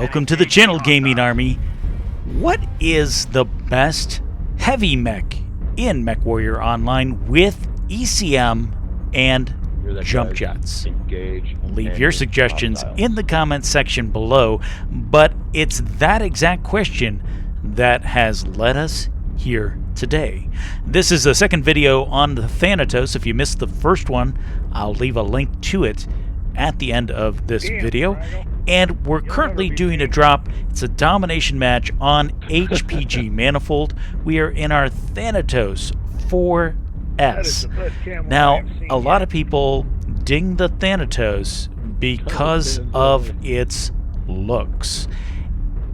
Welcome to the channel, Gaming Army. What is the best heavy mech in MechWarrior Online with ECM and jump jets? Leave your suggestions in the comments section below, but it's that exact question that has led us here today. This is the second video on the Thanatos. If you missed the first one, I'll leave a link to it at the end of this video. And we're currently doing a drop. It's a domination match on HPG Manifold. We are in our Thanatos 4S. Now, a lot of people ding the Thanatos because of its looks.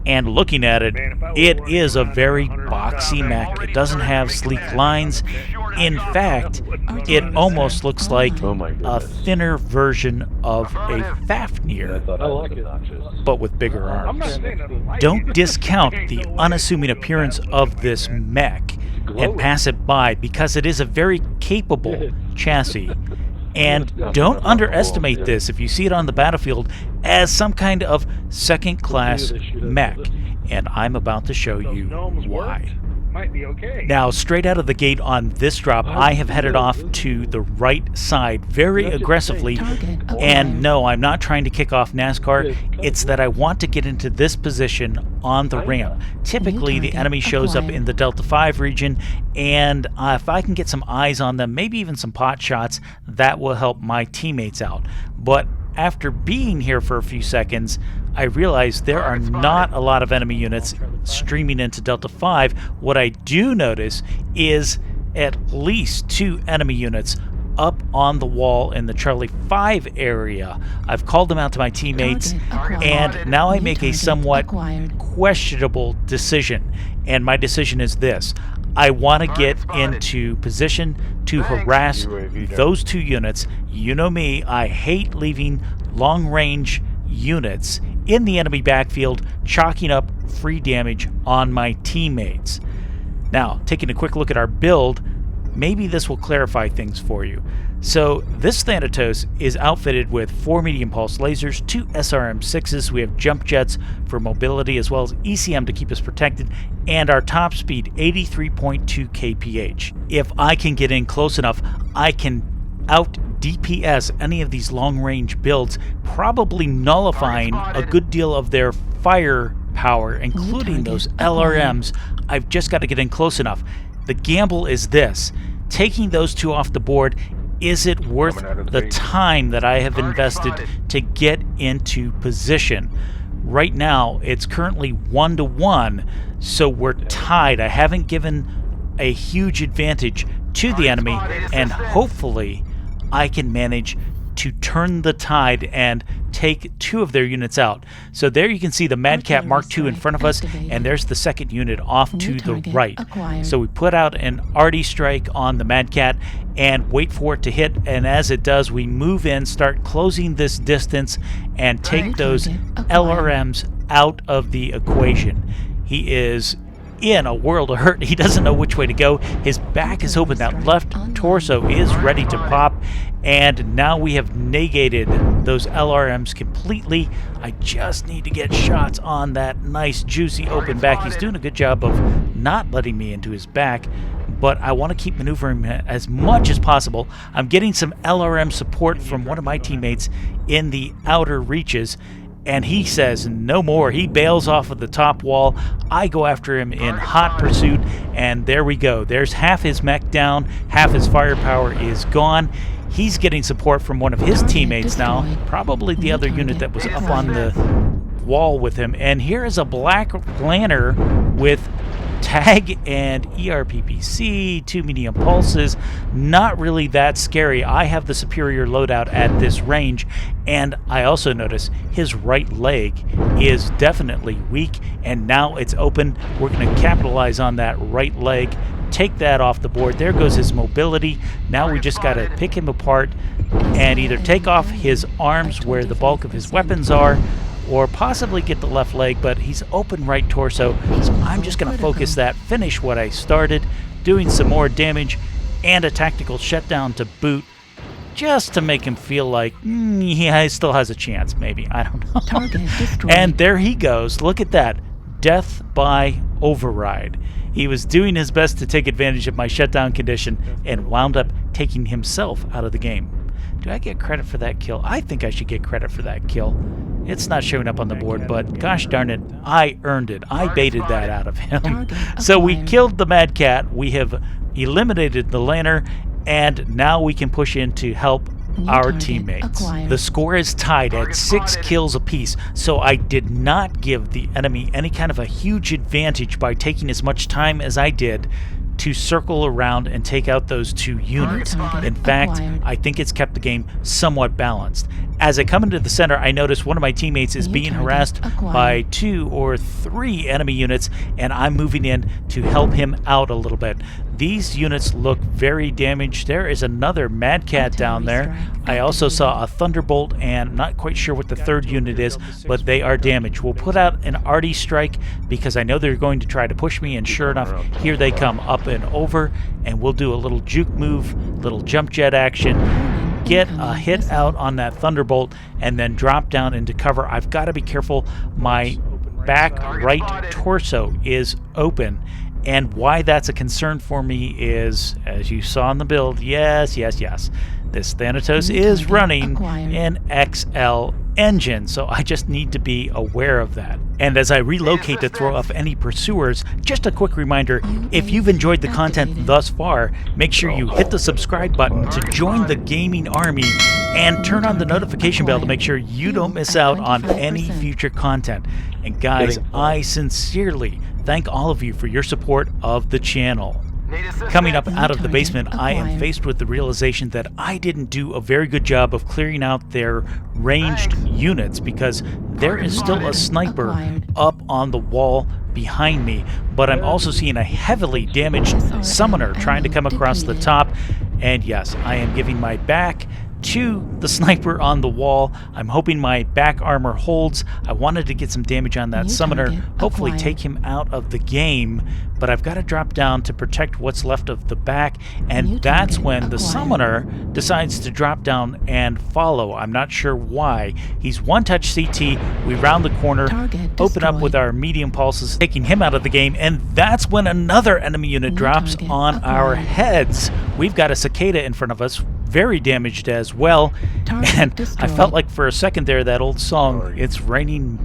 And looking at it, it is a very boxy mech. It doesn't have sleek lines. In fact, it almost looks like a thinner version of a Fafnir, but with bigger arms. Don't discount the unassuming appearance of this mech and pass it by, because it is a very capable chassis. And don't underestimate this if you see it on the battlefield as some kind of second-class mech. And I'm about to show you why. Now, straight out of the gate on this drop, I have headed off to the right side very aggressively. And no, I'm not trying to kick off NASCAR. It's that I want to get into this position on the ramp. Typically, the enemy shows up in the Delta 5 region, and if I can get some eyes on them, maybe even some pot shots, that will help my teammates out. But after being here for a few seconds, I realized there are not a lot of enemy units streaming into Delta 5. What I do notice is at least 2 enemy units up on the wall in the Charlie 5 area. I've called them out to my teammates, and now I make a somewhat questionable decision. And my decision is this. I want to get into position to harass those 2 units. You know me, I hate leaving long-range units in the enemy backfield, chalking up free damage on my teammates. Now, taking a quick look at our build, maybe this will clarify things for you. So this Thanatos is outfitted with 4 medium pulse lasers, 2 SRM-6s, we have jump jets for mobility as well as ECM to keep us protected, and our top speed 83.2 kph. If I can get in close enough, I can out DPS any of these long-range builds, probably nullifying a good deal of their firepower, including those LRMs. I've just got to get in close enough. The gamble is this: taking those 2 off the board, is it worth the time that I have invested to get into position? Right now, it's currently 1-1, so we're tied. I haven't given a huge advantage to the enemy, and hopefully I can manage to turn the tide and take 2 of their units out. So there you can see the Madcat Mark II in front of us, and there's the second unit off to the right. So we put out an arty strike on the Madcat and wait for it to hit, and as it does, we move in, start closing this distance, and take those LRMs out of the equation. He is in a world of hurt. He doesn't know which way to go. His back is open. That left torso is ready to pop. And now we have negated those LRMs completely. I just need to get shots on that nice, juicy open back. He's doing a good job of not letting me into his back, but I want to keep maneuvering as much as possible. I'm getting some LRM support from one of my teammates in the outer reaches, and he says no more. He bails off of the top wall. I go after him in hot pursuit, and there we go. There's half his mech down, half his firepower is gone. He's getting support from one of his teammates now, probably the other unit that was up on the wall with him. And here is a Black Lanner with tag and ERPPC, 2 medium pulses. Not really that scary. I have the superior loadout at this range, and I also notice his right leg is definitely weak, and now it's open. We're going to capitalize on that right leg, take that off the board. There goes his mobility. Now we just got to pick him apart and either take off his arms where the bulk of his weapons are, or possibly get the left leg, but he's open right torso, so I'm just going to focus that, finish what I started, doing some more damage, and a tactical shutdown to boot. just to make him feel like he still has a chance, maybe. I don't know. Target destroyed. And there he goes. Look at that. Death by override. He was doing his best to take advantage of my shutdown condition and wound up taking himself out of the game. Do I get credit for that kill? I think I should get credit for that kill. It's not showing up on the board, but gosh darn it, I earned it. I baited that out of him. So we killed the Mad Cat. We have eliminated the Lanner, and now we can push in to help our teammates. The score is tied at 6 kills apiece, so I did not give the enemy any kind of a huge advantage by taking as much time as I did to circle around and take out those 2 units. In fact, I think it's kept the game somewhat balanced. As I come into the center, I notice one of my teammates is being harassed by 2 or 3 enemy units, and I'm moving in to help him out a little bit. These units look very damaged. There is another Mad Cat down there. I also saw a Thunderbolt, and not quite sure what the 3rd unit is, but they are damaged. We'll put out an arty strike because I know they're going to try to push me, and sure enough, here they come up and over, and we'll do a little juke move, little jump jet action, get a hit out on that Thunderbolt, and then drop down into cover. I've got to be careful. My back right torso is open. And why that's a concern for me is, as you saw in the build, yes, this Thanatos is running an XL engine, so I just need to be aware of that. And as I relocate to throw off any pursuers, just a quick reminder, if you've enjoyed the content thus far, make sure you hit the subscribe button to join the gaming army and turn on the notification bell to make sure you don't miss out on any future content. And guys, I sincerely thank all of you for your support of the channel. Coming up out of the basement, I am faced with the realization that I didn't do a very good job of clearing out their ranged units because there is still a sniper up on the wall behind me, but I'm also seeing a heavily damaged summoner trying to come across the top, and yes, I am giving my back to the sniper on the wall. I'm hoping my back armor holds. I wanted to get some damage on that summoner, hopefully take him out of the game, but I've got to drop down to protect what's left of the back, and that's when the summoner decides to drop down and follow. I'm not sure why. He's one-touch CT. We round the corner, open up with our medium pulses, taking him out of the game, and that's when another enemy unit drops on our heads. We've got a cicada in front of us, very damaged as well, and I felt like for a second there that old song, it's raining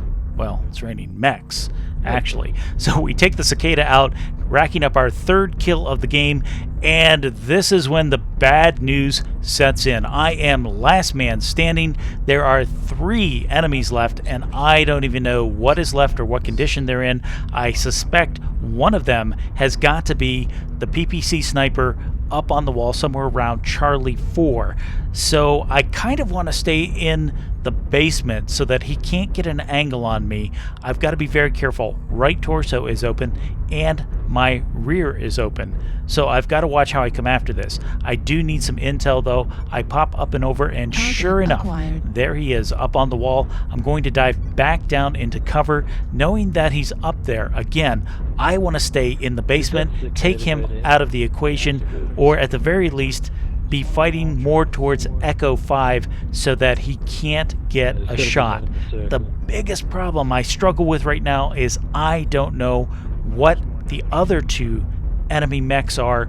mechs, actually. So we take the cicada out, racking up our 3rd kill of the game, and this is when the bad news sets in. I am last man standing. There are 3 enemies left, and I don't even know what is left or what condition they're in. I suspect one of them has got to be the PPC sniper up on the wall somewhere around Charlie 4. So I kind of want to stay in the basement so that he can't get an angle on me. I've got to be very careful. Right torso is open and my rear is open. So I've got to watch how I come after this. I do need some intel though. I pop up and over, and sure enough, there he is up on the wall. I'm going to dive back down into cover knowing that he's up there. Again, I want to stay in the basement, take him out of the equation, or at the very least be fighting more towards Echo 5 so that he can't get a shot. The biggest problem I struggle with right now is I don't know what the other 2 enemy mechs are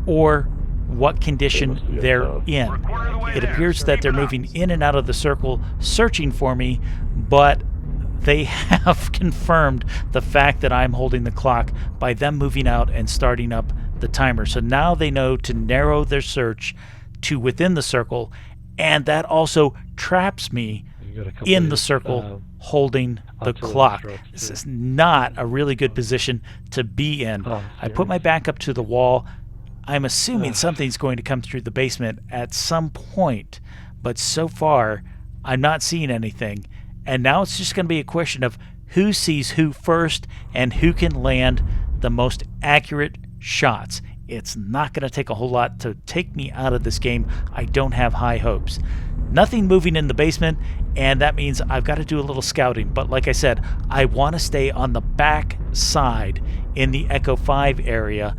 or what condition they're in. It appears that they're moving in and out of the circle searching for me, but they have confirmed the fact that I'm holding the clock by them moving out and starting up the timer. So now they know to narrow their search to within the circle, and that also traps me in the circle holding the clock. This is not a really good position to be in. I put my back up to the wall. I'm assuming something's going to come through the basement at some point, but so far I'm not seeing anything. And now it's just going to be a question of who sees who first and who can land the most accurate shots. It's not going to take a whole lot to take me out of this game. I don't have high hopes. Nothing moving in the basement, and that means I've got to do a little scouting. But like I said, I want to stay on the back side in the Echo 5 area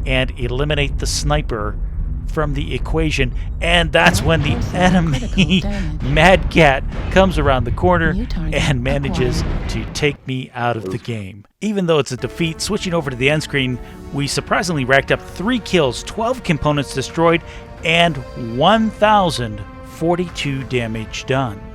and eliminate the sniper from the equation, and that's when the enemy Mad Cat comes around the corner and manages to take me out of the game. Even though it's a defeat, switching over to the end screen, we surprisingly racked up 3 kills, 12 components destroyed, and 1,042 damage done.